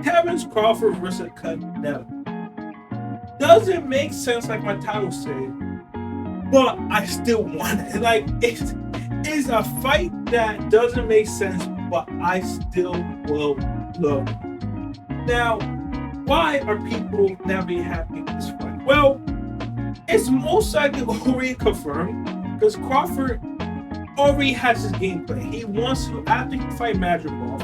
Terence Crawford versus Canelo. Doesn't make sense like my title said, but I still want it. Like it's a fight that doesn't make sense, but I still will love it. Now, why are people not being happy with this fight? Well, it's most likely already confirmed because Crawford already has his game plan. He wants to, after he fight Madrigal,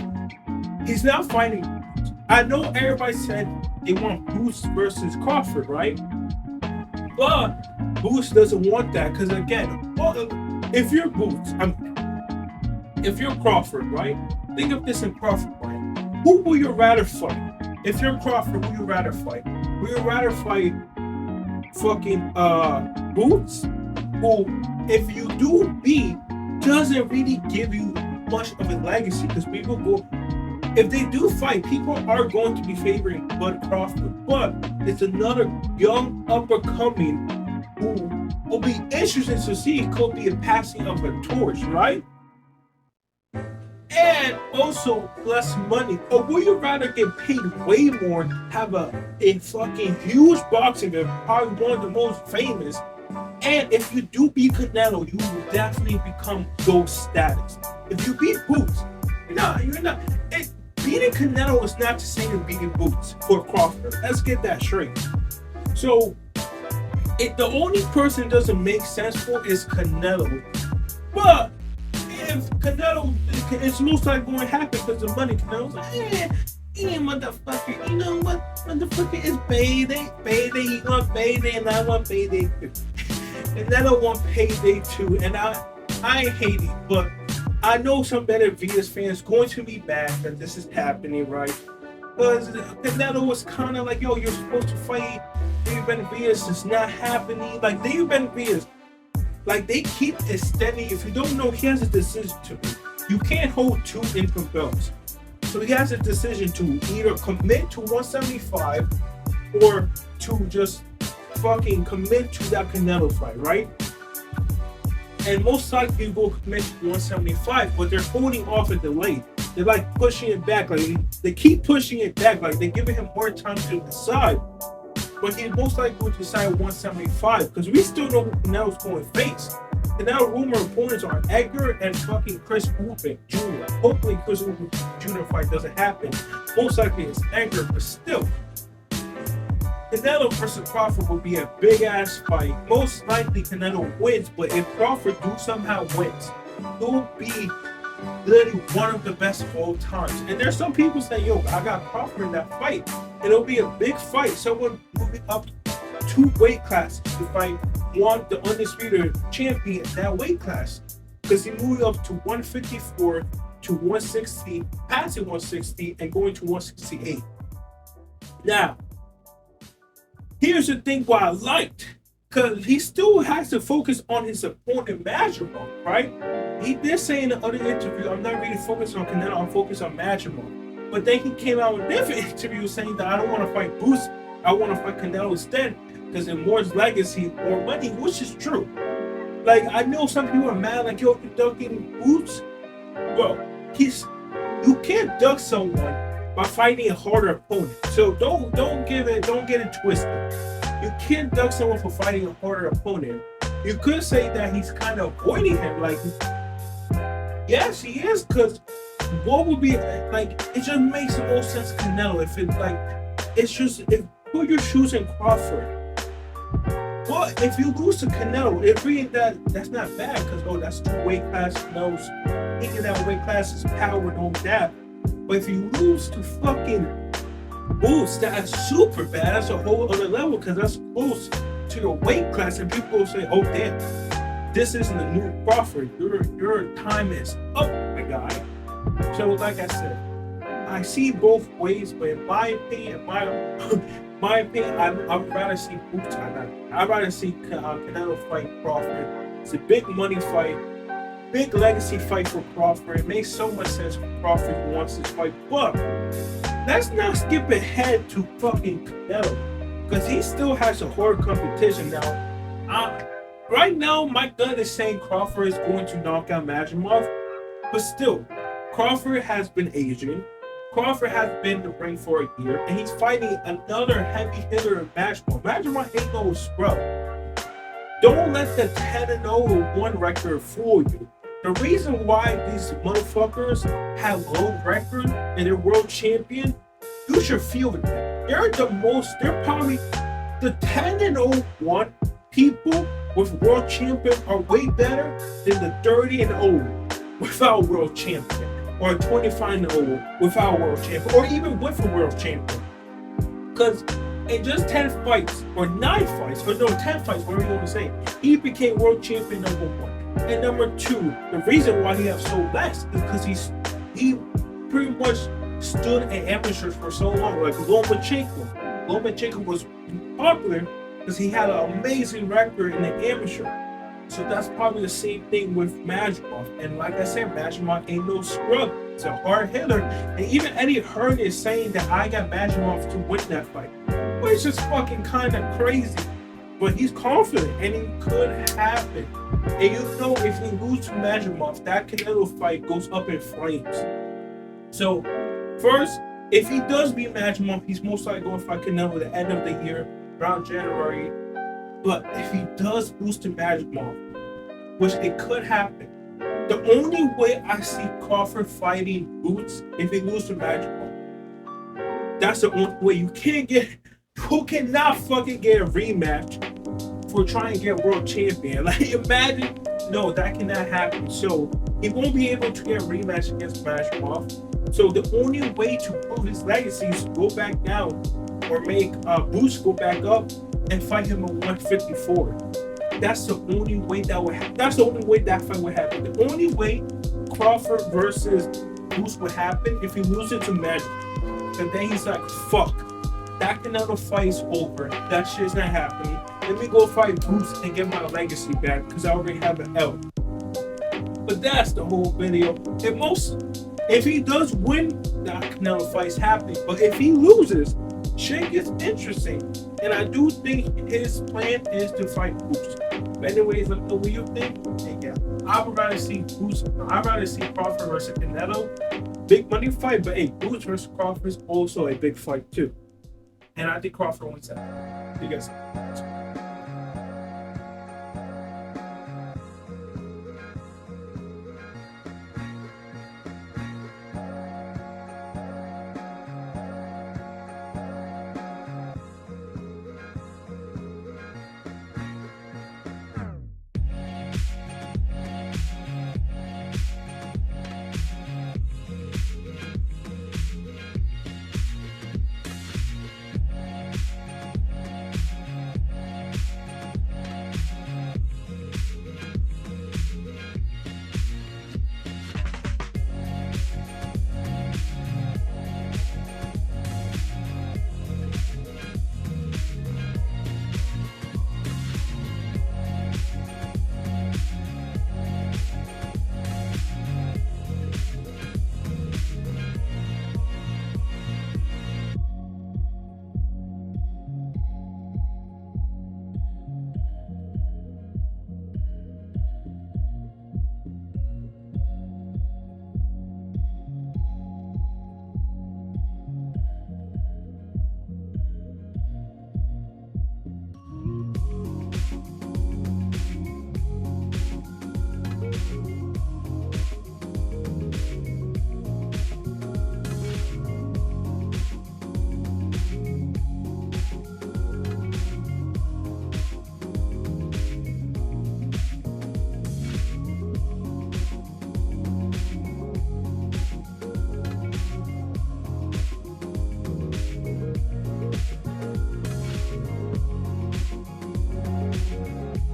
he's not fighting Boots. I know everybody said they want Boots versus Crawford, right? But Boots doesn't want that because again, if you're Boots, if you're Crawford, right? Think of this in Crawford, right? Who would you rather fight? If you're Crawford, who would you rather fight? Would you rather fight fucking Boots, who, if you do beat, doesn't really give you much of a legacy because people go, if they do fight, people are going to be favoring Bud Crawford, but it's another young up and coming who will be interesting to see. It could be a passing of a torch, right? And also less money. Or would you rather get paid way more, have a fucking huge boxing event, probably one of the most famous, and if you do beat Canelo, you will definitely become GOAT status. If you beat Boots, you're not. Beating Canelo is not the same as beating Boots for Crawford. Let's get that straight. So, the only person it doesn't make sense for is Canelo. But if Canelo, it's most likely going to happen because of money. Canelo's like, motherfucker, you know what? Motherfucker, it's payday. He want payday, and I want payday too. And I don't want payday too. And I hate it, but I know some Benavidez fans going to be mad that this is happening, right? Because Canelo was kind of like, yo, you're supposed to fight David Benavidez. It's not happening. Like, David Benavidez, like, they keep extending. If you don't know, he has a decision to make. You can't hold two interim belts. So he has a decision to either commit to 175 or to just fucking commit to that Canelo fight, right? And most likely you will commit to 175, but they're holding off a delay. They're like pushing it back, like they keep pushing it back, like they're giving him more time to decide. But he's most likely going to decide 175 because we still know who Canelo's going to face. Canelo rumor opponents are Edgar and fucking Chris Eubank Jr. Hopefully Chris Eubank Jr. fight doesn't happen. Most likely it's Edgar, but still. Canelo versus Crawford will be a big ass fight. Most likely Canelo wins, but if Crawford do somehow wins, he'll be literally one of the best of all times. And there's some people saying, yo, I got Crawford in that fight. And it'll be a big fight. Someone moving up 2 weight classes to fight the undisputed champion in that weight class. Because he moved up to 154 to 160, passing 160 and going to 168. Now, here's the thing why I liked, because he still has to focus on his opponent Madrigal, right? He did say in the other interview, I'm not really focused on Canelo, I'm focused on Madrigal. But then he came out with a different interview saying that I don't want to fight Boots, I want to fight Canelo instead, because in more legacy, more money, which is true. Like, I know some people are mad, like, yo, you're ducking Boots. Well, you can't duck someone by fighting a harder opponent. So don't get it twisted. You can't duck someone for fighting a harder opponent. You could say that he's kind of avoiding him, like, yes, he is, because what would be, like, it just makes the most sense Canelo if it's like, it's just, if who you're choosing Crawford. Well, if you lose to Canelo, it really that's not bad, because, that's 2 weight class, Canelo's thinking that weight class is power, no doubt. But if you lose to fucking Boots, that's super bad. That's a whole other level, because that's close to your weight class, and people will say, oh damn, this isn't a new Crawford. Your time is up, my guy. So like I said, I see both ways, but in my opinion, I would rather see Boots. I'd rather see Canelo fight Crawford. It's a big money fight, big legacy fight for Crawford. It makes so much sense for Crawford who wants this fight. But let's not skip ahead to fucking Canelo, because he still has a hard competition now. Right now, my gut is saying Crawford is going to knock out Madrimov, but still, Crawford has been aging. Crawford has been in the ring for a year, and he's fighting another heavy hitter in Majmon. Majmon ain't no scrub. Don't let the 10-0-1 record fool you. The reason why these motherfuckers have low record and they're world champion, you should feel it. They're probably the 10-0-1 people with world champion are way better than the 30-0 without world champion, or 25-0 without world champion, or even with a world champion. Because in just 10 fights, or 9 fights, or no, 10 fights, whatever you want to say, he became world champion number 1. And number 2, the reason why he has so less is because he pretty much stood in amateurs for so long, like Lomachenko. Lomachenko was popular because he had an amazing record in the amateur. So that's probably the same thing with Majmon. And like I said, Majmon ain't no scrub. It's a hard hitter. And even Eddie Hearn is saying that I got Majmon to win that fight. Which is fucking kind of crazy. But he's confident, and it could happen. And you know, if he loses to Majmon, that Canelo fight goes up in flames. So, first, if he does beat Majmon, he's most likely going to fight Canelo at the end of the year, around January. But if he does lose to Majmon, which it could happen, the only way I see Crawford fighting Boots if he loses to Majmon, that's the only way. You cannot fucking get a rematch for trying to get world champion. Like, imagine, no, that cannot happen. So he won't be able to get a rematch against Majmon. So the only way to prove his legacy is to go back down or make Boots go back up and fight him at 154. That's the only way that would happen. That's the only way that fight would happen. The only way Crawford versus Boots would happen if he loses to Majmon. And then he's like, fuck. That Canelo fight's over. That shit's not happening. Let me go fight Boots and get my legacy back because I already have an L. But that's the whole video. If he does win, that Canelo fight's happening. But if he loses, shit gets interesting. And I do think his plan is to fight Boots. But anyways, let me know what you think. And yeah, I would rather see Boots. I'd rather see Crawford versus Canelo. Big money fight, but hey, Boots versus Crawford is also a big fight too. And I think Crawford wins that. You guys.